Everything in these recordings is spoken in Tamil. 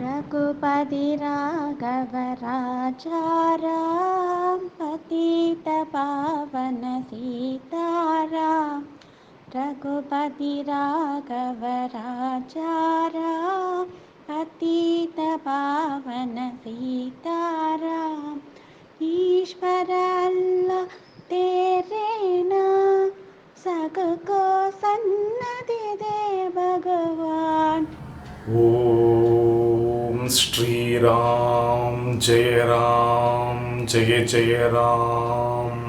रघुपति राघव राजा राम पतित पावन सीताराम। रघुपति राघव राजा राम पतित पावन सीताराम। ईश्वर अल्लाह तेरे नाम सबको सन्नति दे भगवान। ஓம் ஸ்ரீராம் ஜெயராம் ஜெய ஜெயராம்.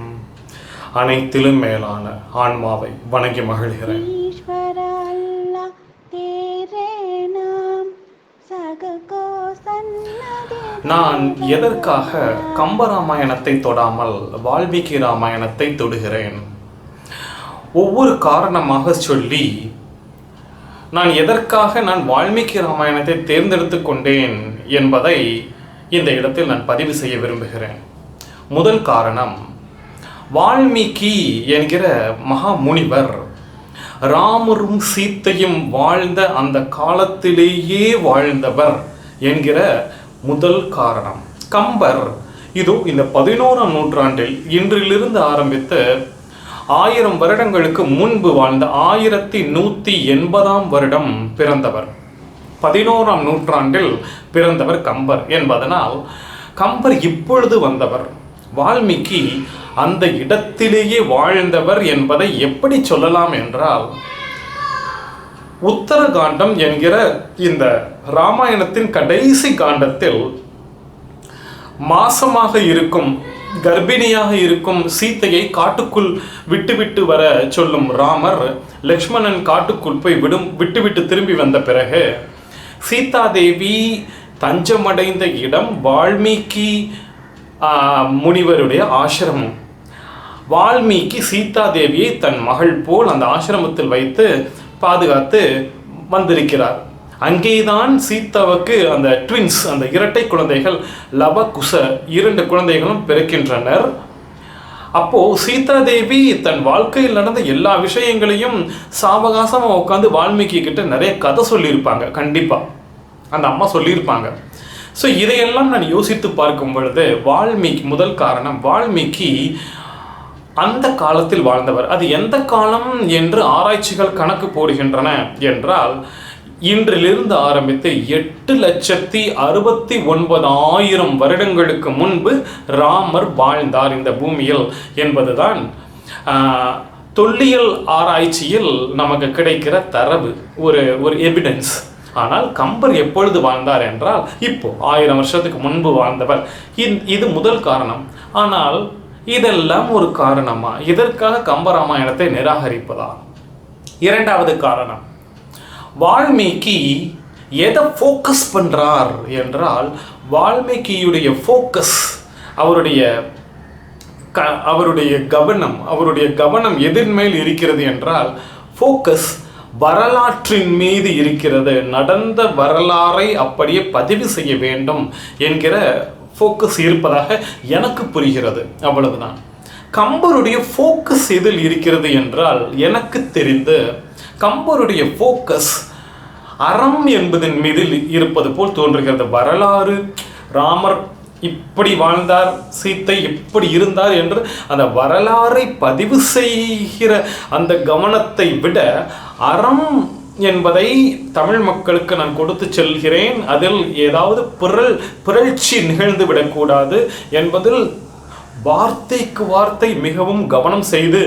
அனைத்திலும் மேலான ஆன்மாவை வணங்கி மகிழ்கிறேன். நான் எதற்காக கம்பராமாயணத்தை தொடாமல் வால்மீகி ராமாயணத்தை தொடுகிறேன்? ஒவ்வொரு காரணமாக சொல்லி நான் எதற்காக வால்மீகி ராமாயணத்தை தேர்ந்தெடுத்து கொண்டேன் என்பதை இந்த இடத்தில் நான் பதிவு செய்ய விரும்புகிறேன். முதல் காரணம், வால்மீகி என்கிற மகா முனிவர் ராமரும் சீத்தையும் வாழ்ந்த அந்த காலத்திலேயே வாழ்ந்தவர் என்கிற முதல் காரணம். கம்பர் இதோ இந்த 11ஆம் நூற்றாண்டில் இன்றிலிருந்து ஆரம்பித்து 1000 வருடங்களுக்கு முன்பு வாழ்ந்த 1180ஆம் வருடம் பிறந்தவர். 11ஆம் நூற்றாண்டில் பிறந்தவர் கம்பர் என்பதனால் கம்பர் இப்பொழுது வந்தவர். வால்மீகி அந்த இடத்திலேயே வாழ்ந்தவர் என்பதை எப்படி சொல்லலாம் என்றால், உத்தரகாண்டம் என்கிற இந்த ராமாயணத்தின் கடைசி காண்டத்தில் மாசமாக இருக்கும், கர்ப்பிணியாக இருக்கும் சீத்தையை காட்டுக்குள் விட்டுவிட்டு வர சொல்லும் ராமர், லக்ஷ்மணன் காட்டுக்குள் போய் விட்டுவிட்டு திரும்பி வந்த பிறகு சீதாதேவி தஞ்சமடைந்த இடம் வால்மீகி முனிவருடைய ஆசிரமம். வால்மீகி சீதாதேவியை தன் மகள் போல் அந்த ஆசிரமத்தில் வைத்து பாதுகாத்து வந்திருக்கிறார். அங்கேதான் சீதாவுக்கு அந்த ட்வின்ஸ், அந்த இரட்டை குழந்தைகள் லவ குச 2 குழந்தைகளும் பிறக்கின்றனர். அப்போ சீதாதேவி தன் வாழ்க்கையில் நடந்த எல்லா விஷயங்களையும் சாவகாசமாக உட்காந்து வால்மீகி கிட்ட நிறைய கதை சொல்லியிருப்பாங்க. கண்டிப்பா அந்த அம்மா சொல்லியிருப்பாங்க. ஸோ இதையெல்லாம் நான் யோசித்து பார்க்கும் பொழுது வால்மீகி, முதல் காரணம், வால்மீகி அந்த காலத்தில் வாழ்ந்தவர். அது எந்த காலம் என்று ஆராய்ச்சிகள் கணக்கு போடுகின்றன என்றால், இன்றிலிருந்து ஆரம்பித்து 8,69,000 வருடங்களுக்கு முன்பு ராமர் வாழ்ந்தார் இந்த பூமியில் என்பதுதான் தொல்லியல் ஆராய்ச்சியில் நமக்கு கிடைக்கிற தரவு, ஒரு எவிடன்ஸ். ஆனால் கம்பர் எப்பொழுது வாழ்ந்தார் என்றால் இப்போ 1000 வருஷத்துக்கு முன்பு வாழ்ந்தவர். இது முதல் காரணம். ஆனால் இதெல்லாம் ஒரு காரணமா இதற்காக கம்பராமாயணத்தை நிராகரிப்பதா? இரண்டாவது காரணம், வால்மீகி எதை ஃபோக்கஸ் பண்ணுறார் என்றால், வால்மீகியுடைய ஃபோக்கஸ், அவருடைய கவனம் எதிர்மேல் இருக்கிறது என்றால், ஃபோக்கஸ் வரலாற்றின் மீது இருக்கிறது. நடந்த வரலாறை அப்படியே பதிவு செய்ய வேண்டும் என்கிற ஃபோக்கஸ் இருப்பதாக எனக்கு புரிகிறது. அவ்வளவுதான். கம்பருடைய ஃபோக்கஸ் எதில் இருக்கிறது என்றால், எனக்கு தெரிந்து கம்பருடைய ஃபோக்கஸ் அறம் என்பதன் மீது இருப்பது போல் தோன்றுகிறது. வரலாறு, ராமர் இப்படி வாழ்ந்தார், சீத்தை இப்படி இருந்தார் என்று அந்த வரலாறை பதிவு செய்கிற அந்த கவனத்தை விட அறம் என்பதை தமிழ் மக்களுக்கு நான் கொடுத்து செல்கிறேன், அதில் ஏதாவது பிறழ்ச்சி நிகழ்ந்து விடக்கூடாது என்பதில் வார்த்தைக்கு வார்த்தை மிகவும் கவனம் செய்து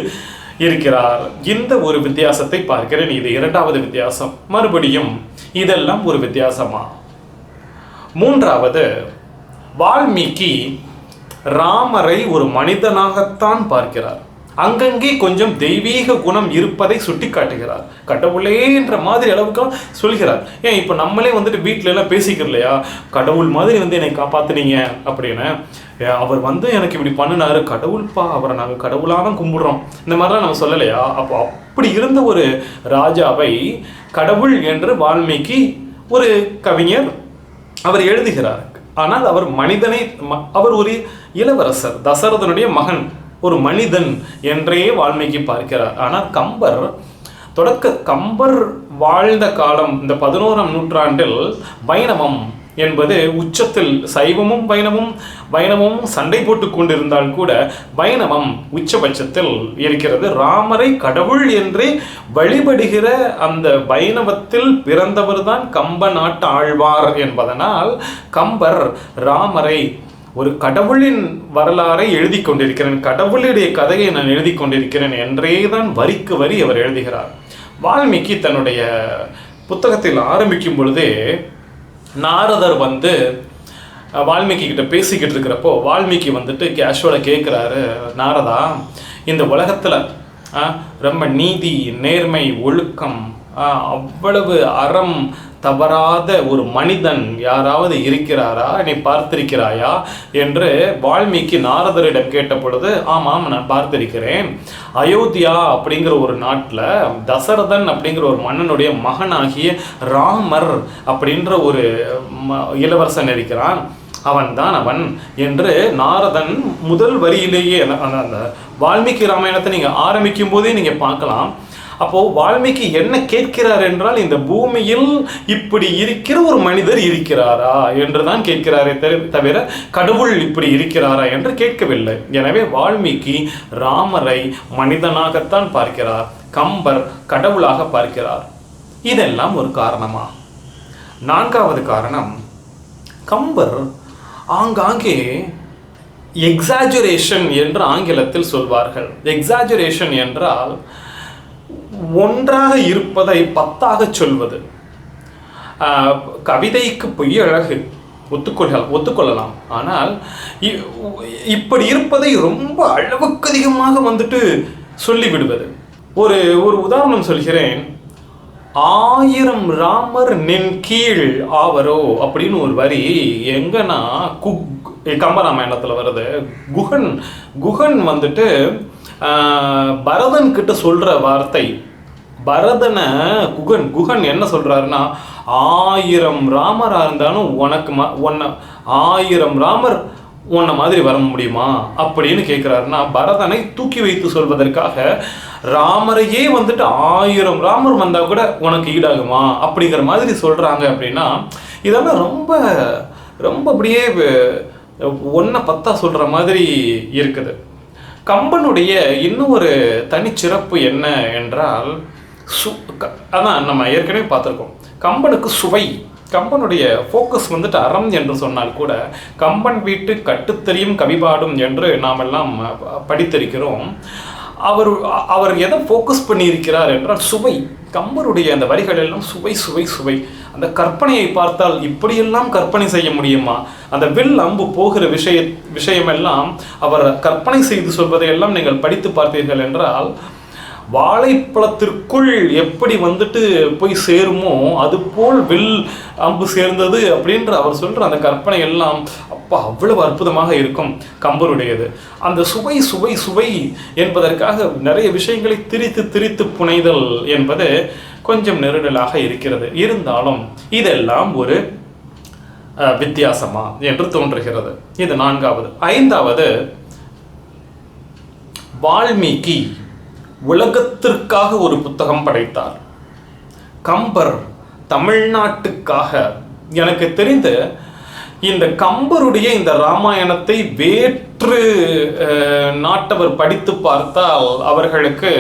இருக்கிறார். இந்த ஒரு வித்தியாசத்தை பார்க்கிறேன். இது இரண்டாவது வித்தியாசம். மறுபடியும் இதெல்லாம் ஒரு வித்தியாசமா? மூன்றாவது, வால்மீகி ராமரை ஒரு மனிதனாகத்தான் பார்க்கிறார். அங்கங்கே கொஞ்சம் தெய்வீக குணம் இருப்பதை சுட்டி காட்டுகிறார். கடவுளே என்ற மாதிரி அளவுக்கு சொல்கிறார். ஏன் இப்போ நம்மளே வீட்டில எல்லாம் பேசிக்கிறோம் இல்லையா, கடவுள் மாதிரி என்னை காப்பாத்துனீங்க அப்படின்னு. அவர் எனக்கு இப்படி பண்ணினாரு, கடவுள்பா, அவரை நாங்கள் கடவுளாக தான் கும்பிடுறோம், இந்த மாதிரிலாம் நம்ம சொல்லலையா? அப்போ அப்படி இருந்த ஒரு ராஜாவை கடவுள் என்று வால்மீகி, ஒரு கவிஞர், அவர் எழுதுகிறார். ஆனால் அவர் அவர் ஒரு இளவரசர், தசரதனுடைய மகன், ஒரு மனிதன் என்றே வால்மீகி பார்க்கிறார். ஆனால் கம்பர் வாழ்ந்த காலம் இந்த 11ஆம் நூற்றாண்டில் வைணவம், என்பது உச்சத்தில் சைவமும் வைணவமும் சண்டை போட்டு கொண்டிருந்தால் கூட வைணவம் உச்சபட்சத்தில் இருக்கிறது. ராமரை கடவுள் என்றே வழிபடுகிற அந்த வைணவத்தில் பிறந்தவர் தான் கம்ப நாட்டு ஆழ்வார் என்பதனால் கம்பர் ராமரை ஒரு கடவுளின் வரலாறை எழுதி கொண்டிருக்கிறேன், கடவுளுடைய கதையை நான் எழுதி கொண்டிருக்கிறேன் என்றே தான் வரிக்கு வரி அவர் எழுதுகிறார். வால்மீகி தன்னுடைய புத்தகத்தில் ஆரம்பிக்கும் பொழுதே நாரதர் வால்மீகி கிட்ட பேசிக்கிட்டு இருக்கிறப்போ வால்மீகி கேஷுவலாக கேட்குறாரு, நாரதா, இந்த உலகத்தில் ரொம்ப நீதி, நேர்மை, ஒழுக்கம், அவ்வளவு அறம் தவறாத ஒரு மனிதன் யாராவது இருக்கிறாரா, நீ பார்த்திருக்கிறாயா என்று வால்மீகி நாரதரிடம் கேட்ட பொழுது, ஆமாம் நான் பார்த்திருக்கிறேன். அயோத்தியா அப்படிங்கிற ஒரு நாட்டில் தசரதன் அப்படிங்கிற ஒரு மன்னனுடைய மகனாகிய ராமர் அப்படின்ற ஒரு இளவரசன் இருக்கிறான், அவன் என்று நாரதன் முதல் வரியிலேயே அந்த வால்மீகி ராமாயணத்தை நீங்கள் ஆரம்பிக்கும் போதே நீங்கள் பார்க்கலாம். அப்போது வால்மீகி என்ன கேட்கிறார் என்றால், இந்த பூமியில் இப்படி இருக்கிற ஒரு மனிதர் இருக்கிறாரா என்று தான் கேட்கிறாரே தவிர கடவுள் இப்படி இருக்கிறாரா என்று கேட்கவில்லை. எனவே வால்மீகி ராமரை மனிதனாகத்தான் பார்க்கிறார், கம்பர் கடவுளாக பார்க்கிறார். இதெல்லாம் ஒரு காரணமா? நான்காவது காரணம், கம்பர் ஆங்காங்கே எக்ஸாஜுரேஷன் என்று ஆங்கிலத்தில் சொல்வார்கள். எக்ஸாஜுரேஷன் என்றால் ஒன்றாக இருப்பதை 10ஆக சொல்வது. கவிதைக்கு பொய் அழகு ஒத்துக்கொள்ளலாம், ஆனால் இப்படி இருப்பதை ரொம்ப அளவுக்கு அதிகமாக சொல்லிவிடுவது. ஒரு உதாரணம் சொல்கிறேன். 1000 ராமர் நின் கீழ் ஆவரோ அப்படின்னு ஒரு வரி எங்கன்னா கம்பராமாயணத்தில் வருது. குகன் பரதன் கிட்ட சொல்ற வார்த்தை. பரதனை குகன் என்ன சொல்றாருன்னா, 1000 ராமரா இருந்தாலும் உனக்கு 1000 ராமர் உன்ன மாதிரி வர முடியுமா அப்படின்னு கேட்கிறாருன்னா, பரதனை தூக்கி வைத்து சொல்வதற்காக ராமரையே 1000 ராமர் வந்தா கூட உனக்கு ஈடாகுமா அப்படிங்கிற மாதிரி சொல்றாங்க. அப்படின்னா இதெல்லாம் ரொம்ப ரொம்ப அப்படியே 1-10 சொல்ற மாதிரி இருக்குது. கம்பனுடைய இன்னும் ஒரு தனிச்சிறப்பு என்ன என்றால், அதான் நம்ம ஏற்கனவே பார்த்துருக்கோம், கம்பனுக்கு சுவை. கம்பனுடைய ஃபோக்கஸ் அறம் என்று சொன்னால் கூட, கம்பன் வீட்டு கட்டுத்தறியும் கவிபாடும் என்று நாம் எல்லாம் படித்திருக்கிறோம். அவர் எதை ஃபோக்கஸ் பண்ணியிருக்கிறார் என்றால் சுவை. கம்பருடைய அந்த வரிகள் எல்லாம் சுவை சுவை சுவை. அந்த கற்பனையை பார்த்தால் இப்படியெல்லாம் கற்பனை செய்ய முடியுமா? அந்த வில் அம்பு போகிற விஷயமெல்லாம் அவர் கற்பனை செய்து சொல்வதையெல்லாம் நீங்கள் படித்து பார்த்தீர்கள் என்றால், வாழைப்பழத்திற்குள் எப்படி போய் சேருமோ அதுபோல் வில் அம்பு சேர்ந்தது அப்படின்ற அவர் சொல்கிற அந்த கற்பனை எல்லாம் அப்பா அவ்வளவு அற்புதமாக இருக்கும் கம்பருடையது. அந்த சுவை சுவை சுவை என்பதற்காக நிறைய விஷயங்களை திரித்து புனைதல் என்பது கொஞ்சம் நெருடலாக இருக்கிறது. இருந்தாலும் இதெல்லாம் ஒரு வித்தியாசமா என்று தோன்றுகிறது. இது 4வது. 5வது, வால்மீகி உலகத்திற்காக ஒரு புத்தகம் படைத்தார். கம்பர் தமிழ்நாட்டுக்காக. எனக்கு தெரிந்து இந்த கம்பருடைய இந்த ராமாயணத்தை வேற்று நாட்டவர் படித்து பார்த்தால் அவர்களுக்கு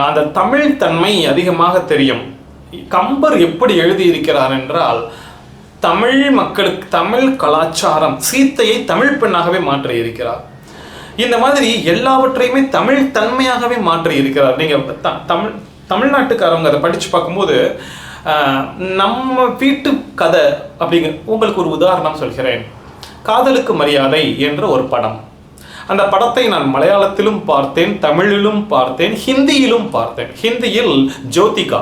அந்த தமிழ் தன்மை அதிகமாக தெரியும். கம்பர் எப்படி எழுதியிருக்கிறார் என்றால், தமிழ் மக்களுக்கு தமிழ் கலாச்சாரம், சீத்தையை தமிழ் பெண்ணாகவே மாற்றி இருக்கிறார். இந்த மாதிரி எல்லாவற்றையுமே தமிழ் தன்மையாகவே மாற்றி இருக்கிறார். நீங்கள் தமிழ்நாட்டுக்காரவங்க அதை படித்து பார்க்கும்போது, நம்ம வீட்டு கதை அப்படிங்க. உங்களுக்கு ஒரு உதாரணம் சொல்கிறேன். காதலுக்கு மரியாதை என்ற ஒரு படம். அந்த படத்தை நான் மலையாளத்திலும் பார்த்தேன், தமிழிலும் பார்த்தேன், ஹிந்தியிலும் பார்த்தேன். ஹிந்தியில் ஜோதிகா.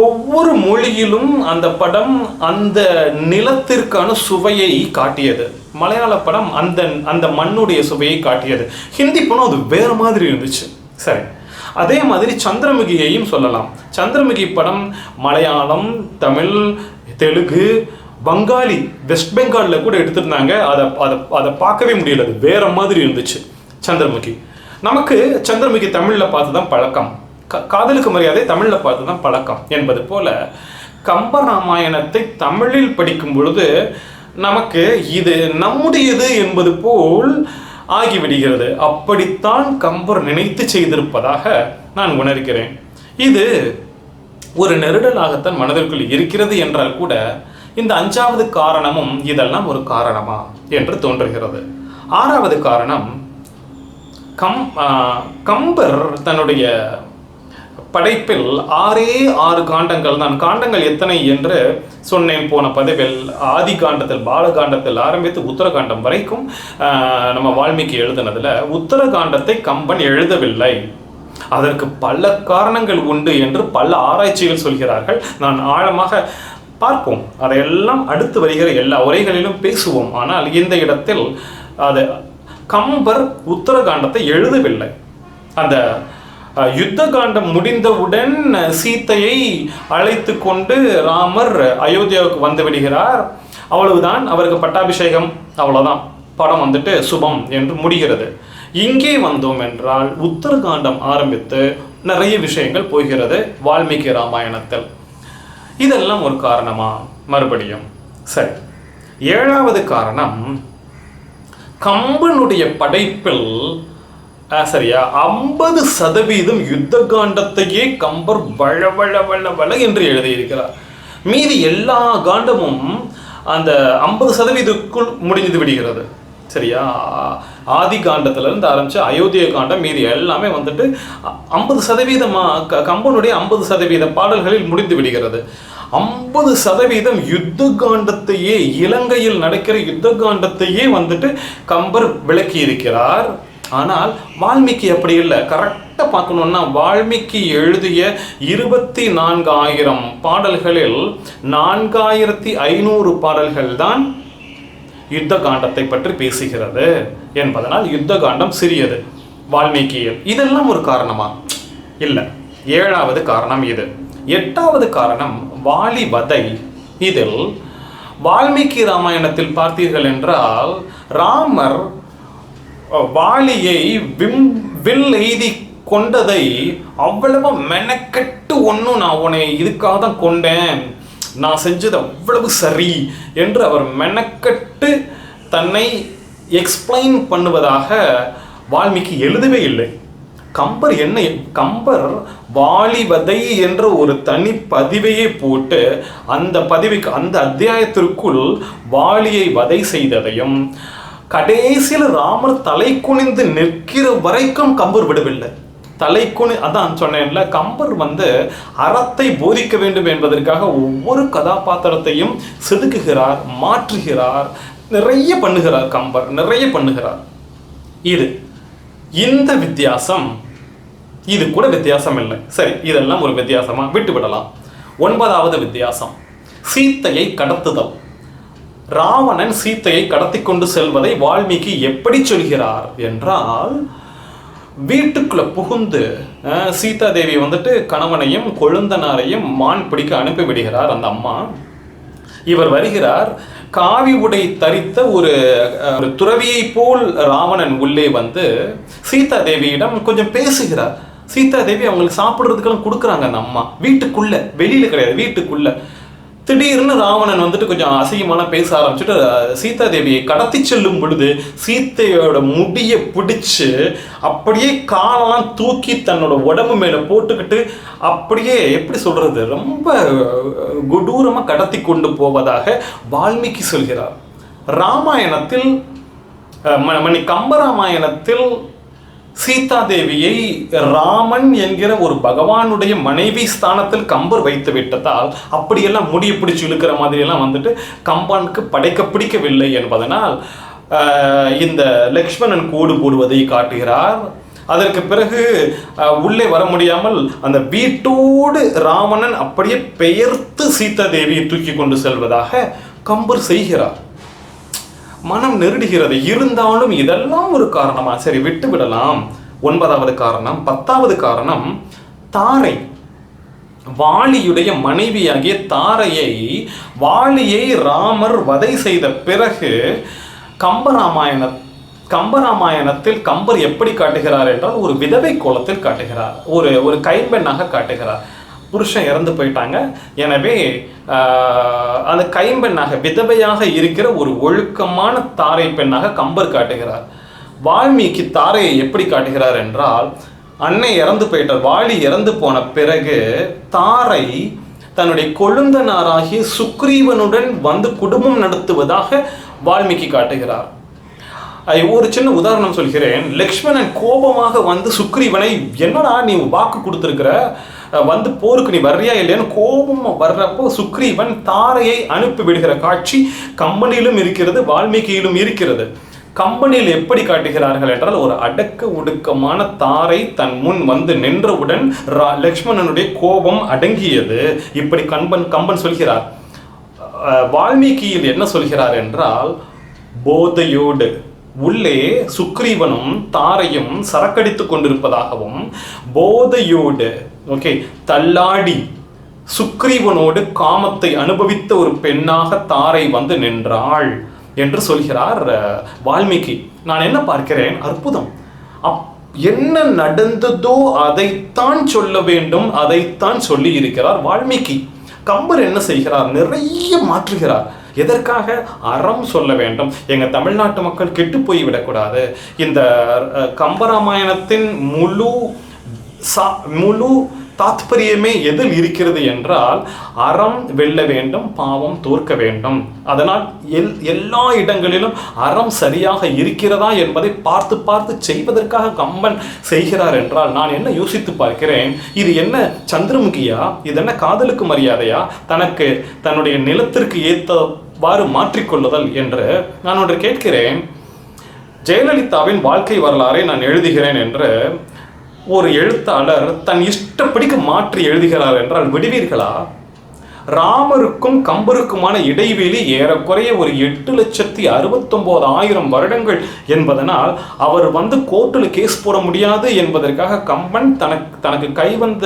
ஒவ்வொரு மொழியிலும் அந்த படம் அந்த நிலத்திற்கான சுவையை காட்டியது. மலையாள படம் அந்த மண்ணுடைய சுவையை காட்டியது. ஹிந்தி படம் அது வேறு மாதிரி இருந்துச்சு. சரி, அதே மாதிரி சந்திரமுகியையும் சொல்லலாம். சந்திரமுகி படம் மலையாளம், தமிழ், தெலுங்கு, பங்காளி, வெஸ்ட் பெங்காலில் கூட எடுத்திருந்தாங்க. அதை பார்க்கவே முடியல, அது வேற மாதிரி இருந்துச்சு சந்திரமுகி. நமக்கு சந்திரமுகி தமிழில் பார்த்து தான் பழக்கம், காதலுக்கு மரியாதை தமிழில் பார்த்து தான் பழக்கம் என்பது போல கம்பராமாயணத்தை தமிழில் படிக்கும் பொழுது நமக்கு இது நம்முடையது என்பது போல் ஆகிவிடுகிறது. அப்படித்தான் கம்பர் நினைத்து செய்திருப்பதாக நான் உணர்கிறேன். இது ஒரு நெருடலாகத்தான் மனதிற்குள் இருக்கிறது என்றால் கூட இந்த 5வது காரணமும் இதெல்லாம் ஒரு காரணமா என்று தோன்றுகிறது. 6வது காரணம், கம்பர் தன்னுடைய படைப்பில் 6 காண்டங்கள் தான். காண்டங்கள் எத்தனை என்று சொன்னேன் போன பதிவில். ஆதி காண்டத்தில் பாலகாண்டத்தில் ஆரம்பித்து உத்தரகாண்டம் வரைக்கும் நம்ம வால்மீகி எழுதினதுல உத்தரகாண்டத்தை கம்பன் எழுதவில்லை. அதற்கு பல காரணங்கள் உண்டு என்று பல ஆராய்ச்சிகள் சொல்கிறார்கள். நான் ஆழமாக பார்ப்போம், அதையெல்லாம் அடுத்து வருகிற எல்லா உரைகளிலும் பேசுவோம். ஆனால் இந்த இடத்தில் அது கம்பர் உத்தரகாண்டத்தை எழுதவில்லை. அந்த யுத்த காண்டம் முடிந்தவுடன் சீத்தையை அழைத்து கொண்டு ராமர் அயோத்தியாவுக்கு வந்து விடுகிறார். அவ்வளவுதான், அவருக்கு பட்டாபிஷேகம், அவ்வளவுதான், படம் வந்துட்டு சுபம் என்று முடிகிறது. இங்கே வந்தோம் என்றால் உத்தரகாண்டம் ஆரம்பித்து நிறைய விஷயங்கள் போகிறது வால்மீகி ராமாயணத்தில். இதெல்லாம் ஒரு காரணமா? மறுபடியும் சரி. 7வது காரணம், கம்பனுடைய படைப்பில் சரியா 50% யுத்த காண்டத்தையே கம்பர் வள வள வள வள என்று எழுதியிருக்கிறார். மீதி எல்லா காண்டமும் அந்த 50%க்குள் முடிந்து விடுகிறது. சரியா? ஆதி காண்டத்திலிருந்து ஆரம்பிச்சு அயோத்திய காண்டம் மீதி எல்லாமே வந்துட்டு 50% கம்பனுடைய 50% பாடல்களில் முடிந்து விடுகிறது. 50% யுத்த காண்டத்தையே, இலங்கையில் நடக்கிற யுத்த காண்டத்தையே வந்துட்டு கம்பர் விளக்கி இருக்கிறார். ஆனால் வால்மீகி அப்படி இல்லை. கரெக்டாக பார்க்கணுன்னா வால்மீகி எழுதிய 24,000 பாடல்களில் 4,500 பாடல்கள் தான் யுத்த காண்டத்தை பற்றி பேசுகிறது என்பதனால் யுத்த காண்டம் சிறியது வால்மீகியில். இதெல்லாம் ஒரு காரணமா? இல்லை. 7வது காரணம் இது. 8வது காரணம் வாலி வதை. இதில் வால்மீகி ராமாயணத்தில் பார்த்தீர்கள் என்றால் ராமர் வாலியை வில் எய்தி கொண்டதை அவ்வளவு மெனக்கெட்டு ஒன்றும் நான் உன்னை இதுக்காக தான் கொண்டேன், நான் செஞ்சது அவ்வளவு சரி என்று அவர் மெனக்கெட்டு தன்னை எக்ஸ்பிளைன் பண்ணுவதாக வால்மீகி எழுதவே இல்லை. கம்பர் வாலிவதை என்ற ஒரு தனி பதிவையே போட்டு அந்த பதிவுக்கு, அந்த அத்தியாயத்திற்குள் வாலியை வதை செய்ததையும் கடைசியில் ராமர் தலை குனிந்து நிற்கிற வரைக்கும் கம்பர் விடவில்லை. அதான் சொன்னேன்ல, கம்பர் அறத்தை போதிக்க வேண்டும் என்பதற்காக ஒவ்வொரு கதாபாத்திரத்தையும் செதுக்குகிறார், மாற்றுகிறார், நிறைய பண்ணுகிறார். கம்பர் நிறைய பண்ணுகிறார். இந்த வித்தியாசம், இது கூட வித்தியாசம் இல்லை. சரி, இதெல்லாம் ஒரு வித்தியாசமா விட்டு விடலாம். 9வது வித்தியாசம், சீத்தையை கடத்துதல். ராவணன் சீத்தையை கடத்தி கொண்டு செல்வதை வால்மீகி எப்படி சொல்கிறார் என்றால், வீட்டுக்குள்ள புகுந்து சீதா தேவி கணவனையும் கொழுந்தனாரையும் மான் பிடிக்க அனுப்பி விடுகிறார் அந்த அம்மா. இவர் வருகிறார், காவி உடை தரித்த ஒரு துறவியை போல் ராவணன் உள்ளே சீதா தேவியிடம் கொஞ்சம் பேசுகிறார். சீதா தேவி அவங்களுக்கு சாப்பிட்றதுக்கெல்லாம் கொடுக்குறாங்க அந்த அம்மா, வீட்டுக்குள்ள, வெளியில கிடையாது, வீட்டுக்குள்ள. திடீர்னு ராவணன் கொஞ்சம் அசிங்கமான பேச ஆரம்பிச்சுட்டு சீதா தேவியை கடத்தி செல்லும் பொழுது சீத்தையோட முடியை பிடிச்சு அப்படியே காலெல்லாம் தூக்கி தன்னோட உடம்பு மேல போட்டுக்கிட்டு அப்படியே எப்படி சொல்றது, ரொம்ப கொடூரமா கடத்தி கொண்டு போவதாக வால்மீகி சொல்கிறார். ராமாயணத்தில் கம்பராமாயணத்தில் சீதா தேவியை ராமன் என்கிற ஒரு பகவானுடைய மனைவி ஸ்தானத்தில் கம்பர் வைத்து விட்டதால் அப்படியெல்லாம் முடிய பிடிச்சு இழுக்கிற மாதிரியெல்லாம் கம்பனுக்கு படைக்க பிடிக்கவில்லை என்பதனால் இந்த லக்ஷ்மணன் கோடு போடுவதை காட்டுகிறார். அதற்கு பிறகு உள்ளே வர முடியாமல் அந்த வீட்டோடு ராவணன் அப்படியே பெயர்த்து சீதா தேவியை தூக்கி கொண்டு செல்வதாக கம்பர் செய்கிறார். மனம் நெருடுகிறது. இருந்தாலும் இதெல்லாம் ஒரு காரணமா? சரி, விட்டு விடலாம். 9வது காரணம். 10வது காரணம், தாரை. வாலியுடைய மனைவியாகிய வாலியை ராமர் வதை செய்த பிறகு கம்பராமாயணத்தில் கம்பர் எப்படி காட்டுகிறார் என்றால் ஒரு விதவை கோலத்தில் காட்டுகிறார், ஒரு கைம்பெண்ணாக காட்டுகிறார். புருஷன் இறந்து போயிட்டாங்க. எனவே அந்த கைம்பெண்ணாக விதவையாக இருக்கிற ஒரு ஒழுக்கமான தாரை பெண்ணாக கம்பர் காட்டுகிறார். வால்மீகி தாரையை எப்படி காட்டுகிறார் என்றால், அன்னை இறந்து போயிட்டார், வாலி இறந்து போன பிறகு தாரை தன்னுடைய கொழுந்தனாராகிய சுக்ரீவனுடன் வந்து குடும்பம் நடத்துவதாக வால்மீகி காட்டுகிறார். ஒரு சின்ன உதாரணம் சொல்கிறேன். லக்ஷ்மணன் கோபமாக வந்து சுக்ரீவனை, என்னடா நீ வாக்கு கொடுத்துருக்கிற, வந்து போருக்கு நீ வர்றியா இல்லையான்னு கோபமாக வர்றப்போ சுக்ரீவன் தாரையை அனுப்பி விடுகிற காட்சி கம்பனிலும் இருக்கிறது, வால்மீகியிலும் இருக்கிறது. கம்பனில் எப்படி காட்டுகிறார்கள் என்றால், ஒரு அடக்க ஒடுக்கமான தாரை தன் முன் வந்து நின்றவுடன் லக்ஷ்மணனுடைய கோபம் அடங்கியது. இப்படி கம்பன் சொல்கிறார். வால்மீகியில் என்ன சொல்கிறார் என்றால், போதையோடு உள்ளே சுக்ரீவனும் தாரையும் சரக்கடித்து கொண்டிருப்பதாகவும், போதையோடு தள்ளாடி சுக்ரீவனோடு காமத்தை அனுபவித்த ஒரு பெண்ணாக தாரை வந்து நின்றாள் என்று சொல்கிறார் வால்மீகி. நான் என்ன பார்க்கிறேன், அற்புதம். என்ன நடந்ததோ அதைத்தான் சொல்ல வேண்டும், அதைத்தான் சொல்லி இருக்கிறார் வால்மீகி. கம்பர் என்ன செய்கிறார், நிறைய மாற்றுகிறார். எதற்காக? அறம் சொல்ல வேண்டும். எங்க தமிழ்நாட்டு மக்கள் கெட்டு போய்விடக்கூடாது. இந்த கம்பராமாயணத்தின் முழு தாத்பரியமே எதில் இருக்கிறது என்றால், அறம் வெல்ல வேண்டும், பாவம் தோற்க வேண்டும். அதனால் எல்லா இடங்களிலும் அறம் சரியாக இருக்கிறதா என்பதை பார்த்து பார்த்து செய்வதற்காக கம்பன் செய்கிறார் என்றால், நான் என்ன யோசித்து பார்க்கிறேன், இது என்ன சந்திரமுகியா, இது என்ன காதலுக்கு மரியாதையா, தனக்கு தன்னுடைய நிலத்திற்கு ஏற்றவாறு மாற்றிக்கொள்ளுதல் என்று நான் ஒன்று கேட்கிறேன். ஜெயலலிதாவின் வாழ்க்கை வரலாறை நான் எழுதுகிறேன் என்று ஒரு எழுத்தாளர் தன் இஷ்டப்படிக்கு மாற்றி எழுதுகிறார் என்றால் விடுவீர்களா? ராமருக்கும் கம்பருக்குமான இடைவெளி ஏறக்குறைய ஒரு 8,69,000 வருடங்கள் என்பதனால் அவர் வந்து கோர்ட்டில் கேஸ் போட முடியாது என்பதற்காக கம்பன் தனக்கு கைவந்த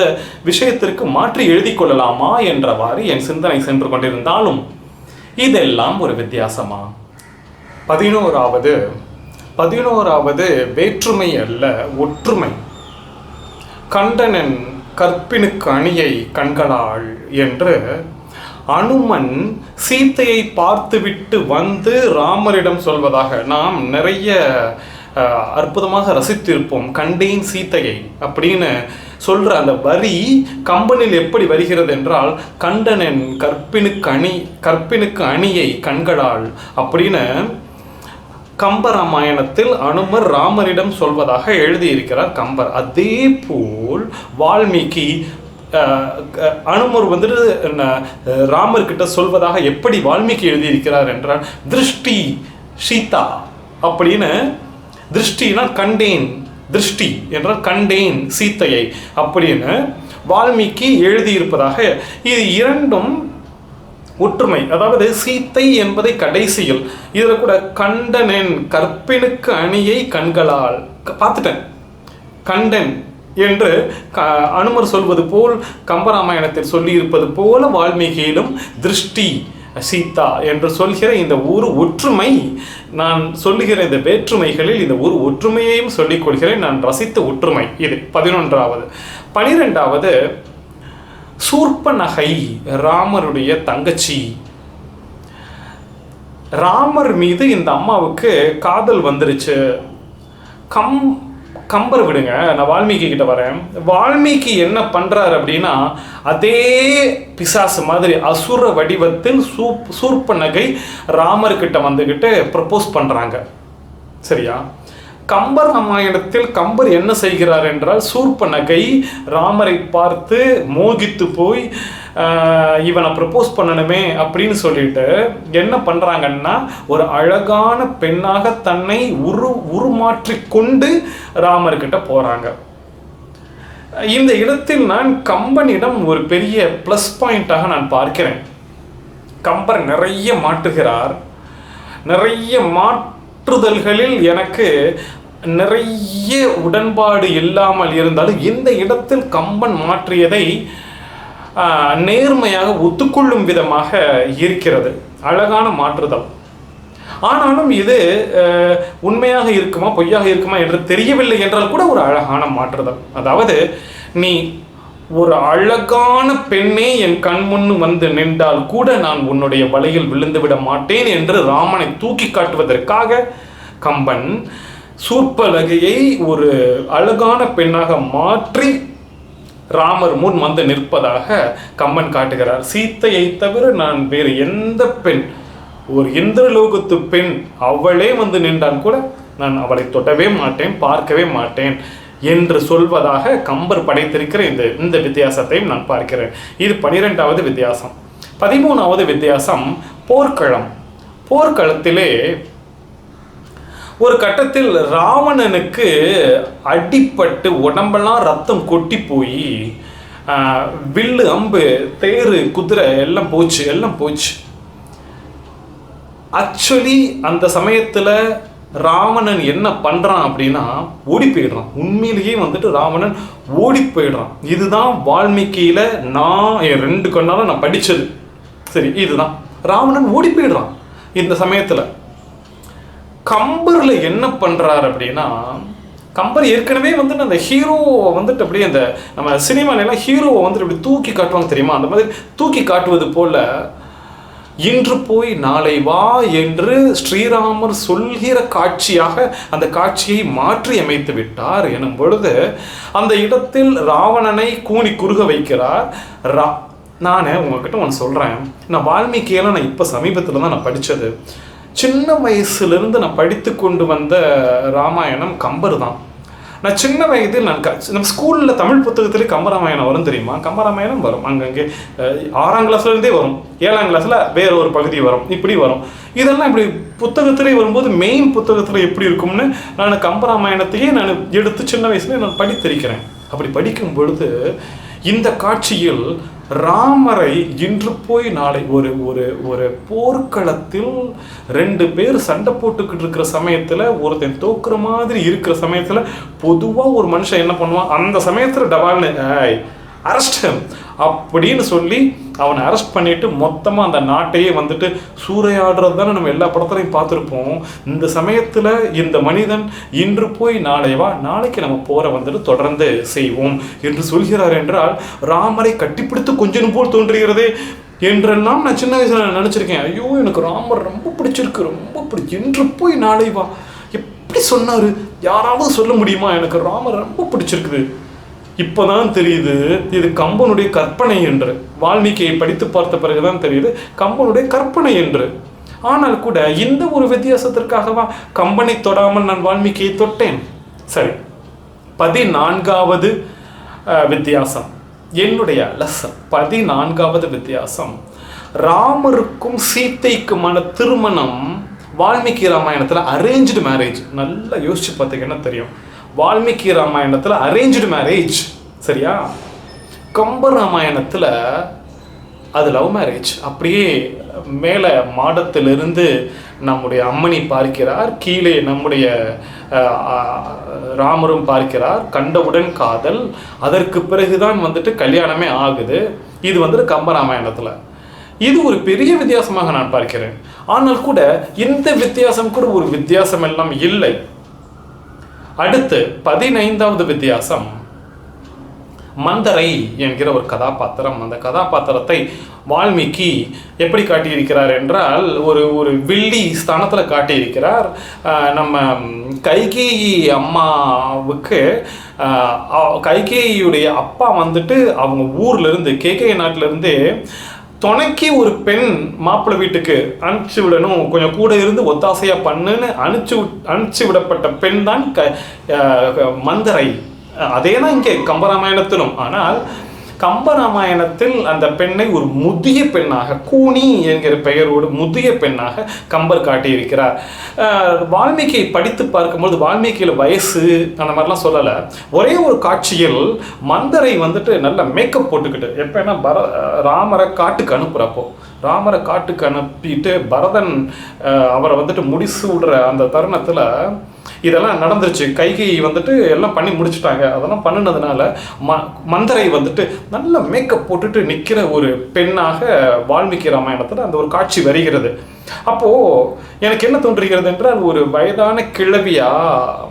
விஷயத்திற்கு மாற்றி எழுதி கொள்ளலாமா என்றவாறு என் சிந்தனை சென்று கொண்டிருந்தாலும், இதெல்லாம் ஒரு வித்தியாசமா? 11வது வேற்றுமை அல்ல, ஒற்றுமை. கண்டனன் கற்பினுக்கு அணியை கண்களாள் என்று அனுமன் சீத்தையை பார்த்துவிட்டு வந்து ராமரிடம் சொல்வதாக நாம் நிறைய அற்புதமாக ரசித்திருப்போம். கண்டேன் சீத்தையை அப்படின்னு சொல்ற அந்த வரி கம்பனில் எப்படி வருகிறது என்றால், கண்டனன் கற்பினுக்கு அணியை கண்களாள் அப்படின்னு கம்பராமாயணத்தில் அனுமர் ராமரிடம் சொல்வதாக எழுதியிருக்கிறார் கம்பர். அதே போல் வால்மீகி அனுமர் வந்துட்டு ராமர்கிட்ட சொல்வதாக எப்படி வால்மீகி எழுதியிருக்கிறார் என்றால், திருஷ்டி சீதா அப்படின்னு, திருஷ்டினா கண்டேன், திருஷ்டி என்றால் கண்டேன் சீத்தையை அப்படின்னு வால்மீகி எழுதியிருப்பதாக. இது இரண்டும் ஒற்றுமை. அதாவது சீத்தை என்பதை கடைசியில், இதில் கூட கண்டனன் கற்பினுக்கு அணியை கண்களால் பார்த்துட்டேன், கண்டன் என்று அனுமர் சொல்வது போல் கம்பராமாயணத்தில் சொல்லி இருப்பது போல வால்மீகியிலும் திருஷ்டி சீதா என்று சொல்கிற இந்த ஒரு ஒற்றுமை, நான் சொல்லுகிற இந்த வேற்றுமைகளில் இந்த ஒரு ஒற்றுமையையும் சொல்லிக் கொள்கிறேன். நான் ரசித்த ஒற்றுமை இது 11வது. 12வது சூர்பனகை, ராமருடைய தங்கச்சி. ராமர் மீது இந்த அம்மாவுக்கு காதல் வந்துருச்சு. கம்பர் விடுங்க, நான் வால்மீகி கிட்ட வரேன். வால்மீகி என்ன பண்றாரு அப்படின்னா, அதே பிசாசு மாதிரி அசுர வடிவத்தில் சூர்பனகை ராமர்கிட்ட வந்துகிட்டு ப்ரப்போஸ் பண்றாங்க. சரியா? கம்பர் ராமாயணத்தில் கம்பர் என்ன செய்கிறார் என்றால், சூர்பனகை ராமரை பார்த்து மோகித்து போய் இவனை ப்ரப்போஸ் பண்ணணுமே அப்படின்னு சொல்லிட்டு என்ன பண்ணுறாங்கன்னா, ஒரு அழகான பெண்ணாக தன்னை உருமாற்றிக்கொண்டு ராமர்கிட்ட போகிறாங்க. இந்த இடத்தில் நான் கம்பனிடம் ஒரு பெரிய ப்ளஸ் பாயிண்டாக நான் பார்க்கிறேன். கம்பர் நிறைய மாட்டுகிறார். நிறைய மாற்றுதல்களில் எனக்கு நிறைய உடன்பாடு இல்லாமல் இருந்தாலும், இந்த இடத்தில் கம்பன் மாற்றியதை நேர்மையாக ஒத்துக்கொள்ளும் விதமாக இருக்கிறது. அழகான மாற்றுதல். ஆனாலும் இது உண்மையாக இருக்குமா பொய்யாக இருக்குமா என்று தெரியவில்லை என்றால் கூட ஒரு அழகான மாற்றுதல். அதாவது நீ ஒரு அழகான பெண்ணே என் கண் முன் வந்து நின்றால் கூட நான் உன்னுடைய வலையில் விழுந்து விட மாட்டேன் என்று ராமனை தூக்கி காட்டுவதற்காக கம்பன் சூர்பலகையை ஒரு அழகான பெண்ணாக மாற்றி ராமர் முன் வந்து நிற்பதாக கம்பன் காட்டுகிறார். சீத்தையை தவிர நான் வேறு எந்த பெண், ஒரு இந்திரலோகத்து பெண் அவளே வந்து நின்றால் கூட நான் அவளை தொடவே மாட்டேன், பார்க்கவே மாட்டேன் என்று சொல்வதாக கம்பர் படைத்திருக்கிற இந்த வித்தியாசத்தையும் நான் பார்க்கிறேன். இது 12வது வித்தியாசம். 13வது வித்தியாசம் போர்க்களம். போர்க்களத்திலே ஒரு கட்டத்தில் ராவணனுக்கு அடிப்பட்டு உடம்பெல்லாம் ரத்தம் கொட்டி போய் வில்லு அம்பு தேரு குதிரை எல்லாம் போச்சு. ஆக்சுவலி அந்த சமயத்தில் ராவணன் என்ன பண்ணுறான் அப்படின்னா ஓடி போயிடுறான். உண்மையிலேயே வந்துட்டு ராவணன் ஓடி போயிடுறான். இதுதான் வால்மீகியில் நான் என் 2 கண்ணால் நான் படித்தது. சரி, இதுதான் ராவணன் ஓடி போயிடுறான். இந்த சமயத்தில் கம்பரில் என்ன பண்ணுறாரு அப்படின்னா, கம்பர் ஏற்கனவே வந்துட்டு அந்த ஹீரோவை வந்துட்டு அப்படியே அந்த நம்ம சினிமாலெல்லாம் ஹீரோவை வந்துட்டு அப்படி தூக்கி காட்டுவாங்க தெரியுமா, அந்த மாதிரி தூக்கி காட்டுவது போல இன்று போய் நாளை வா என்று ஸ்ரீராமர் சொல்கிற காட்சியாக அந்த காட்சியை மாற்றி அமைத்து விட்டார் எனும் பொழுது அந்த இடத்தில் ராவணனை கூனி குறுக வைக்கிறார். நான் உங்ககிட்ட ஒன்று சொல்கிறேன். நான் வால்மீகியெல்லாம் நான் இப்போ சமீபத்தில் தான் நான் படித்தது. சின்ன வயசுலேருந்து நான் படித்து கொண்டு வந்த ராமாயணம் கம்பர் தான். நான் சின்ன வயதில் நம்ம ஸ்கூலில் தமிழ் புத்தகத்திலே கம்பராமாயணம் வரும் தெரியுமா? கம்பராமாயணம் வரும் அங்கங்கே 6ஆம் கிளாஸ்லேருந்தே வரும், 7ஆம் கிளாஸில் வேற ஒரு பகுதி வரும், இப்படி வரும். இதெல்லாம் இப்படி புத்தகத்திலே வரும்போது மெயின் புத்தகத்தில் எப்படி இருக்கும்னு நான் கம்பராமாயணத்தையே நான் எடுத்து சின்ன வயசுலேயே நான் படித்திருக்கிறேன். அப்படி படிக்கும் பொழுது இந்த காட்சியில் ராமரை இன்று போய் நாளை ஒரு ஒரு ஒரு போர்க்களத்தில் 2 பேர் சண்டை போட்டுக்கிட்டு இருக்கிற சமயத்தில் ஒருத்தன் தோக்குற மாதிரி இருக்கிற சமயத்தில் பொதுவாக ஒரு மனுஷன் என்ன பண்ணுவான், அந்த சமயத்தில் டபால்னு அரெஸ்ட் அப்படின்னு சொல்லி அவனை அரெஸ்ட் பண்ணிட்டு மொத்தமாக அந்த நாட்டையே வந்துட்டு சூறையாடுறது தானே நம்ம எல்லா படத்துலையும் பார்த்துருப்போம். இந்த சமயத்தில் இந்த மனிதன் இன்று போய் நாளை வா, நாளைக்கு நம்ம போரை வந்துட்டு தொடர்ந்து செய்வோம் என்று சொல்கிறார் என்றால் ராமரை கட்டிப்பிடித்து கொஞ்சம் போல் தோன்றுகிறதே என்றெல்லாம் நான் சின்ன வயசில் நினச்சிருக்கேன். ஐயோ, எனக்கு ராமர் ரொம்ப பிடிச்சிருக்கு, ரொம்ப பிடிச்சி, இன்று போய் நாளை வா எப்படி சொன்னார், யாராவது சொல்ல முடியுமா? எனக்கு ராமர் ரொம்ப பிடிச்சிருக்குது. இப்போதான் தெரியுது இது கம்பனுடைய கற்பனை என்று. வால்மீகியை படித்து பார்த்த பிறகுதான் தெரியுது கம்பனுடைய கற்பனை என்று. ஆனால் கூட இந்த ஒரு வித்தியாசத்திற்காகவா கம்பனை தொடாமல் நான் வால்மீகியை தொட்டேன்? சரி, 14வது வித்தியாசம், என்னுடைய லெசன் 14வது வித்தியாசம், ராமருக்கும் சீத்தைக்குமான திருமணம் வால்மீகி ராமாயணத்தில் அரேஞ்ச்டு மேரேஜ். நல்லா யோசிச்சு பார்த்தீங்கன்னா தெரியும், வால்மீகி ராமாயணத்தில் அரேஞ்ச்டு மேரேஜ், சரியா? கம்ப ராமாயணத்தில் அது லவ் மேரேஜ். அப்படியே மேலே மாடத்திலிருந்து நம்முடைய அம்மணி பார்க்கிறார், கீழே நம்முடைய ராமரும் பார்க்கிறார், கண்டவுடன் காதல், அதற்கு பிறகுதான் வந்துட்டு கல்யாணமே ஆகுது. இது வந்துட்டு கம்ப ராமாயணத்தில். இது ஒரு பெரிய வித்தியாசமாக நான் பார்க்கிறேன். ஆனால் கூட இந்த வித்தியாசம் கூட ஒரு வித்தியாசம் எல்லாம் இல்லை. அடுத்து 15வது வித்தியாசம், மந்தரை என்கிற ஒரு கதாபாத்திரம். அந்த கதாபாத்திரத்தை வால்மீகி எப்படி காட்டியிருக்கிறார் என்றால் ஒரு ஒரு வில்லி ஸ்தானத்தில் காட்டியிருக்கிறார். நம்ம கைகேயி அம்மாவுக்கு கைகேயியுடைய அப்பா வந்துட்டு அவங்க ஊர்லேருந்து கேகே நாட்டிலேருந்து துணைக்கு ஒரு பெண் மாப்பிள்ளை வீட்டுக்கு அனுப்பிச்சி விடணும், கொஞ்சம் கூட இருந்து ஒத்தாசையாக பண்ணுன்னு அனுப்பிச்சி விடப்பட்ட பெண் தான் மந்தரை. அதே தான் இங்கே கம்பராமாயணத்திலும். ஆனால் கம்பராமாயணத்தில் அந்த பெண்ணை ஒரு முதிய பெண்ணாக, கூனி என்கிற பெயரோடு முதிய பெண்ணாக கம்பர் காட்டியிருக்கிறார். வால்மீகியை படித்து பார்க்கும்போது வால்மீகியில் வயசு அந்த மாதிரிலாம் சொல்லலை. ஒரே ஒரு காட்சியில் மந்தரை வந்துட்டு நல்ல மேக்கப் போட்டுக்கிட்டு, எப்போனா ராமரை காட்டுக்கு அனுப்புகிறப்போ, ராமரை காட்டுக்கு அனுப்பிட்டு பரதன் அவரை வந்துட்டு முடிசூடுற அந்த தருணத்தில் இதெல்லாம் நடந்துருச்சு. கைகை வந்துட்டு எல்லாம் பண்ணி முடிச்சுட்டாங்க. அதெல்லாம் பண்ணினதுனால மந்தரை வந்துட்டு நல்ல மேக்கப் போட்டுட்டு நிற்கிற ஒரு பெண்ணாக வால்மீகி ராமாயணத்தில் அந்த ஒரு காட்சி வருகிறது. அப்போது எனக்கு என்ன தோன்றுகிறது என்றால், ஒரு வயதான கிழவியா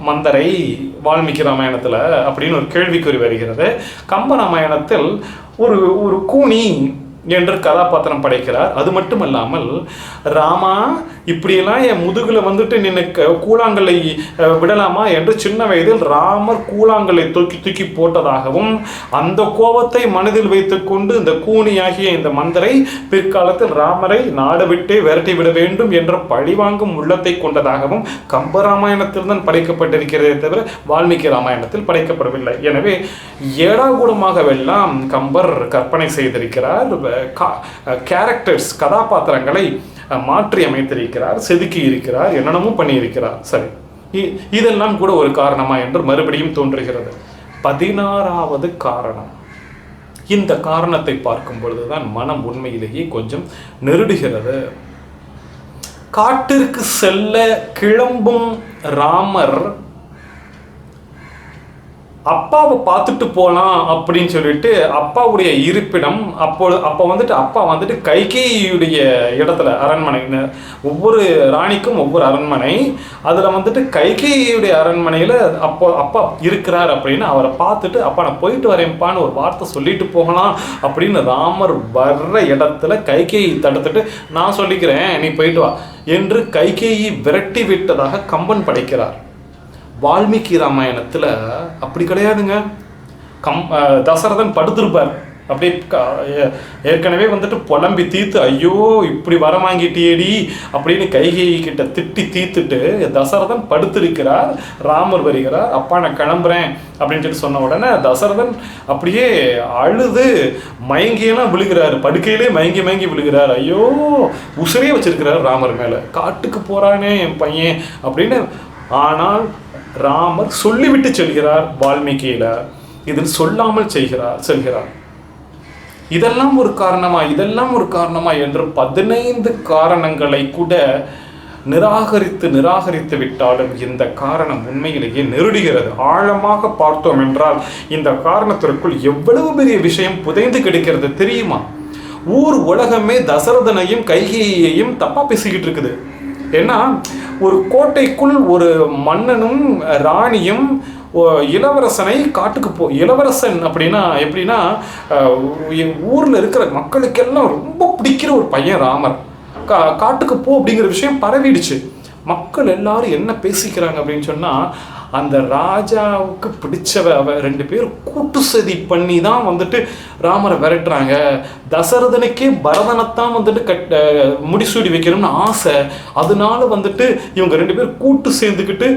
மந்தரை வால்மீகி ராமாயணத்தில் அப்படின்னு ஒரு கேள்விக்குறி வருகிறது. கம்ப ராமாயணத்தில் ஒரு ஒரு கூனி என்று கதாபாத்திரம் படைக்கிறார். அது மட்டுமல்லாமல், ராமா இப்படியெல்லாம் என் முதுகில் வந்துட்டு நின்று கூழாங்கல்லை விடலாமா என்று சின்ன வயதில் ராமர் கூழாங்கல்லை தூக்கி தூக்கி போட்டதாகவும், அந்த கோபத்தை மனதில் வைத்துக்கொண்டு இந்த கூனியாகிய இந்த மந்தரை பிற்காலத்தில் ராமரை நாடு விட்டே விரட்டி விட வேண்டும் என்ற பழிவாங்கும் உள்ளத்தை கொண்டதாகவும் கம்பராமாயணத்தில் தான் படைக்கப்பட்டிருக்கிறதே தவிர வால்மீகி ராமாயணத்தில் படைக்கப்படவில்லை. எனவே ஏடாகூடமாகவெல்லாம் கம்பர் கற்பனை செய்திருக்கிறார். கேரக்டர்ஸ், கதாபாத்திரங்களை மாற்றி அமைத்திருக்கிறார், செதுக்கி இருக்கிறார், என்னென்னமும் பண்ணியிருக்கிறார். சரி, இதெல்லாம் கூட ஒரு காரணமா என்று மறுபடியும் தோன்றுகிறது. 16வது காரணம். இந்த காரணத்தை பார்க்கும் பொழுதுதான் மனம் உண்மையிலேயே கொஞ்சம் நெருடுகிறது. காட்டிற்கு செல்ல கிளம்பும் ராமர் அப்பாவை பார்த்துட்டு போகலாம் அப்படின்னு சொல்லிட்டு அப்பாவுடைய இருப்பிடம் அப்போ வந்துட்டு அப்பா வந்துட்டு கைகேயியுடைய இடத்துல அரண்மனை, ஒவ்வொரு ராணிக்கும் ஒவ்வொரு அரண்மனை, அதில் வந்துட்டு கைகேயியுடைய அரண்மனையில் அப்பா இருக்கிறார் அப்படின்னு அவரை பார்த்துட்டு, அப்பா நான் போயிட்டு வரேன்ப்பான்னு ஒரு வார்த்தை சொல்லிட்டு போகலாம் அப்படின்னு ராமர் வர்ற இடத்துல கைகேயி தடுத்துட்டு, நான் சொல்லிக்கிறேன் நீ போயிட்டு வா என்று கைகேயி விரட்டி விட்டதாக கம்பன் படைக்கிறார். வால்மீகி ராமாயணத்தில் அப்படி கிடையாதுங்க. தசரதன் படுத்திருப்பார், அப்படியே ஏற்கனவே வந்துட்டு புலம்பி தீர்த்து, ஐயோ இப்படி வர வாங்கிட்டியேடி அப்படின்னு கைகேயி கிட்ட திட்டி தீர்த்துட்டு தசரதன் படுத்திருக்கிறார். ராமர் வருகிறார், அப்பா நான் கிளம்புறேன் அப்படின்னு சொல்லி சொன்ன உடனே தசரதன் அப்படியே அழுது மயங்கியெல்லாம் விழுகிறார், படுக்கையிலே மயங்கி மயங்கி விழுகிறார். ஐயோ உசிரே வச்சிருக்கிறார் ராமர் மேலே, காட்டுக்கு போறானே என் பையன் அப்படின்னு. ஆனால் ராமர் சொல்லிவிட்டு செல்கிறார். வால்மீகியில இதில் சொல்லாமல் செல்கிறார். இதெல்லாம் ஒரு காரணமா என்று 15 காரணங்களை கூட நிராகரித்து விட்டாலும் இந்த காரணம் உண்மையிலேயே நெருடுகிறது. ஆழமாக பார்த்தோம் என்றால் இந்த காரணத்திற்குள் எவ்வளவு பெரிய விஷயம் புதைந்து கிடக்கிறது தெரியுமா? ஊர் உலகமே தசரதனையும் கைகேயையும் தப்பா பேசிக்கிட்டு இருக்குது. ஏன்னா ஒரு கோட்டைக்குள் ஒரு மன்னனும் ராணியும் இளவரசனை காட்டுக்கு இளவரசன் அப்படின்னா எப்படின்னா, ஊரில் இருக்கிற மக்களுக்கெல்லாம் ரொம்ப பிடிக்கிற ஒரு பையன் ராமர். காட்டுக்கு போ அப்படிங்கிற விஷயம் பரவிடுச்சு. மக்கள் எல்லாரும் என்ன பேசிக்கிறாங்க அப்படின்னு சொன்னால், அந்த ராஜாவுக்கு பிடிச்சவ 2 பேர் கூட்டு சதி பண்ணி தான் வந்துட்டு ராமரை விரட்டுறாங்க. தசரதனுக்கே பரதனைத்தான் வந்துட்டு முடிசூடி வைக்கணும்னு ஆசை. அதனால வந்துட்டு இவங்க 2 பேர் கூட்டு சேர்ந்துக்கிட்டு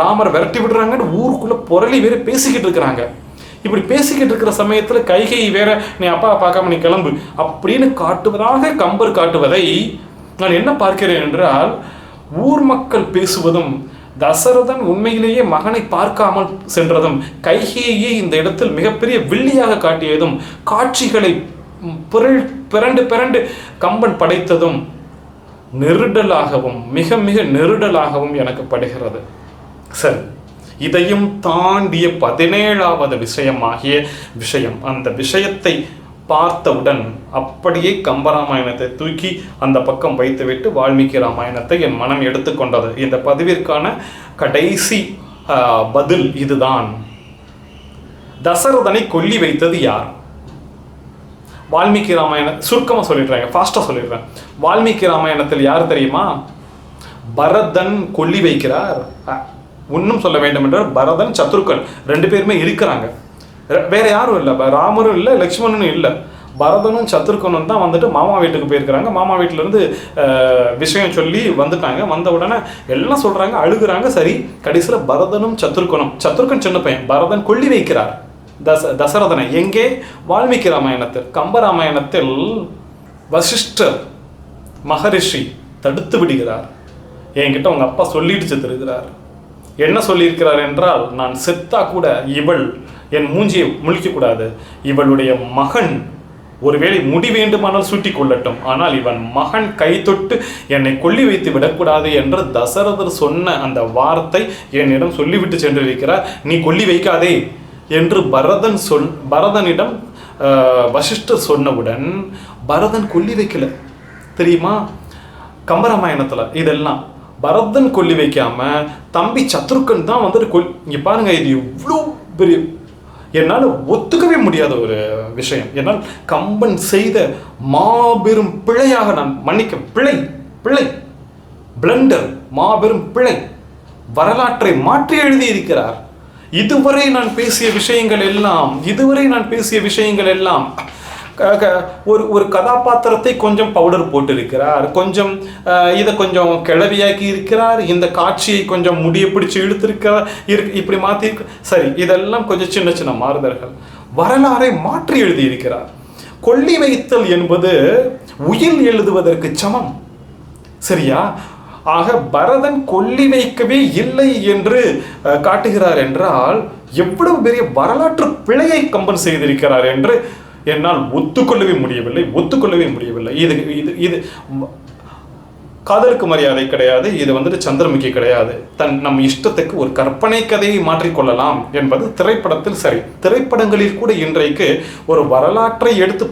ராமரை விரட்டி விடுறாங்கன்னு ஊருக்குள்ளே புரளி வேற பேசிக்கிட்டு இருக்கிறாங்க. இப்படி பேசிக்கிட்டு இருக்கிற சமயத்தில் கைகை வேற, நீ அப்பா பார்க்காம நீ கிளம்பு அப்படின்னு காட்டுவதாக கம்பர் காட்டுவதை நான் என்ன பார்க்கிறேன் என்றால், ஊர் மக்கள் பேசுவதும் தசரதன் உண்மையிலேயே மகனை பார்க்காமல் சென்றதும், கைகேயை இந்த இடத்தில் மிகப்பெரிய வில்லியாக காட்டியதும், காட்சிகளை பிறண்டு கம்பன் படைத்ததும் நெருடலாகவும் மிக மிக நெருடலாகவும் எனக்கு படுகிறது. சரி, இதையும் தாண்டிய 17வது விஷயமாகிய விஷயம், அந்த விஷயத்தை பார்த்தவுடன் அப்படியே கம்பராமாயணத்தை தூக்கி அந்த பக்கம் வைத்துவிட்டு வால்மீகி ராமாயணத்தை என் மனம் எடுத்துக்கொண்டது. இந்த பதிவிற்கான கடைசி பதில் இதுதான். தசரதனை கொல்லி வைத்தது யார்? வால்மீகி ராமாயணம் சுருக்கமாக சொல்லிடுறாங்க, ஃபாஸ்ட்டாக சொல்லிடுறேன். வால்மீகி ராமாயணத்தில் யார் தெரியுமா? பரதன் கொல்லி வைக்கிறார். இன்னும் சொல்ல வேண்டும் என்றால் பரதன் சத்ருகன் 2 பேருமே இருக்கிறாங்க. வேற யாரும் இல்லை, ராமரும் இல்லை, லக்ஷ்மணனும் இல்லை. பரதனும் சத்ருகனும் தான் வந்துட்டு மாமா வீட்டுக்கு போயிருக்கிறாங்க. மாமா வீட்டிலேருந்து விஷயம் சொல்லி வந்துட்டாங்க. வந்த உடனே எல்லாம் சொல்கிறாங்க, அழுகுறாங்க. சரி, கடைசியில் பரதனும் சத்ருகன் சின்ன பையன், பரதன் கொல்லி வைக்கிறார் தசரதனை. எங்கே? வால்மீகி ராமாயணத்தில். கம்பராமாயணத்தில் வசிஷ்டர் மகரிஷி தடுத்து விடுகிறார். என்கிட்ட உங்கள் அப்பா சொல்லிட்டு செத்துருக்கிறார். என்ன சொல்லியிருக்கிறார் என்றால், நான் செத்தா கூட இவள் என் மூஞ்சியை முழிக்கக்கூடாது, இவளுடைய மகன் ஒருவேளை முடி வேண்டுமானால் சூட்டி கொள்ளட்டும், ஆனால் இவன் மகன் கை தொட்டு என்னை கொல்லி வைத்து விடக்கூடாது என்று தசரதர் சொன்ன அந்த வார்த்தை என்னிடம் சொல்லிவிட்டு சென்றிருக்கிறார். நீ கொல்லி வைக்காதே என்று பரதனிடம் வசிஷ்டர் சொன்னவுடன் பரதன் கொல்லி வைக்கல. தெரியுமா, கம்பராமாயணத்துல இதெல்லாம் பரதன் கொல்லி வைக்காம தம்பி சத்ருக்கன் தான் வந்துட்டு இங்க பாருங்க, இது இவ்வளோ பெரிய என்னால் ஒத்துக்கவே முடியாத ஒரு விஷயம். என்னால் கம்பன் செய்த மாபெரும் பிழையாக நான் பிழை பிளண்டர், மாபெரும் பிழை, வரலாற்றை மாற்றி எழுதி இருக்கிறார். இதுவரை நான் பேசிய விஷயங்கள் எல்லாம் ஒரு கதாபாத்திரத்தை கொஞ்சம் பவுடர் போட்டிருக்கிறார், கொஞ்சம் இதை கொஞ்சம் கிளவியாக்கி இருக்கிறார், இந்த காட்சியை கொஞ்சம் முடிய பிடிச்சி இழுத்திருக்கிறார், இப்படி மாற்றி சரி, இதெல்லாம் கொஞ்சம் சின்ன சின்ன மாறுதல்கள். வரலாறை மாற்றி எழுதியிருக்கிறார். கொல்லி வைத்தல் என்பது உயில் எழுதுவதற்கு சமம். சரியா? ஆக பரதன் கொல்லி வைக்கவே இல்லை என்று காட்டுகிறார் என்றால் எவ்வளவு பெரிய வரலாற்று பிழையை கம்பன் செய்திருக்கிறார் என்று என்னால் ஒத்துக்கொள்ளவே முடியவில்லை. இது காதலுக்கு மரியாதை கிடையாது. இது வந்துட்டு சந்திரமுகி கிடையாது. நம் இஷ்டத்துக்கு ஒரு கற்பனை கதையை மாற்றிக்கொள்ளலாம் என்பது திரைப்படத்தில் சரி. திரைப்படங்களில் கூட இன்றைக்கு ஒரு வரலாற்றை எடுத்து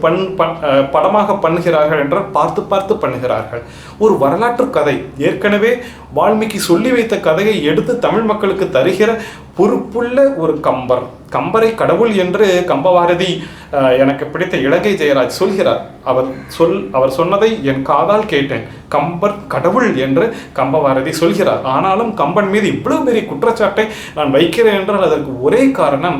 படமாக பண்ணுகிறார்கள் என்றால் பார்த்து பண்ணுகிறார்கள். ஒரு வரலாற்று கதை ஏற்கனவே வால்மீகி சொல்லி வைத்த கதையை எடுத்து தமிழ் மக்களுக்கு தருகிற பொறுப்புள்ள ஒரு கம்பரை கடவுள் என்று கம்பபாரதி எனக்கு பிடித்த இலங்கை ஜெயராஜ் சொல்கிறார். அவர் சொன்னதை என் காதால் கேட்டேன். கம்பர் கடவுள் என்று கம்பபாரதி சொல்கிறார். ஆனாலும் கம்பன் மீது இவ்வளவு பெரிய குற்றச்சாட்டை நான் வைக்கிறேன் என்றால் அதற்கு ஒரே காரணம்,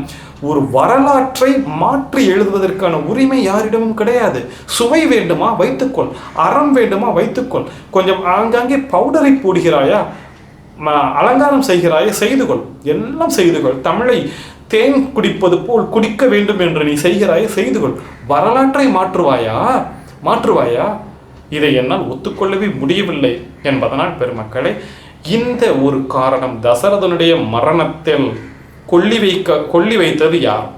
ஒரு வரலாற்றை மாற்றி எழுதுவதற்கான உரிமை யாரிடமும் கிடையாது. சுவை வேண்டுமா வைத்துக்கொள், அறம் வேண்டுமா வைத்துக்கொள், கொஞ்சம் ஆங்காங்கே பவுடரை போடுகிறாயா, அலங்காரம் செய்கிறாயா செய்துகொள், எல்லாம் செய்துகொள். தமிழை தேன் குடிப்பது போல் குடிக்க வேண்டும் என்று நீ செய்கிறாய், செய்துகொள். வரலாற்றை மாற்றுவாயா? இதை என்னால் ஒத்துக்கொள்ளவே முடியவில்லை என்பதனால் பெருமக்களே, இந்த ஒரு காரணம், தசரதனுடைய மரணத்தில் கொல்லி வைத்தது யார்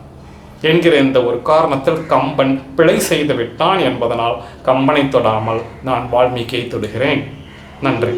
என்கிற இந்த ஒரு காரணத்தில் கம்பன் பிழை செய்து விட்டான் என்பதனால் கம்பனை தொடாமல் நான் வால்மீகியை தொடுகிறேன். நன்றி.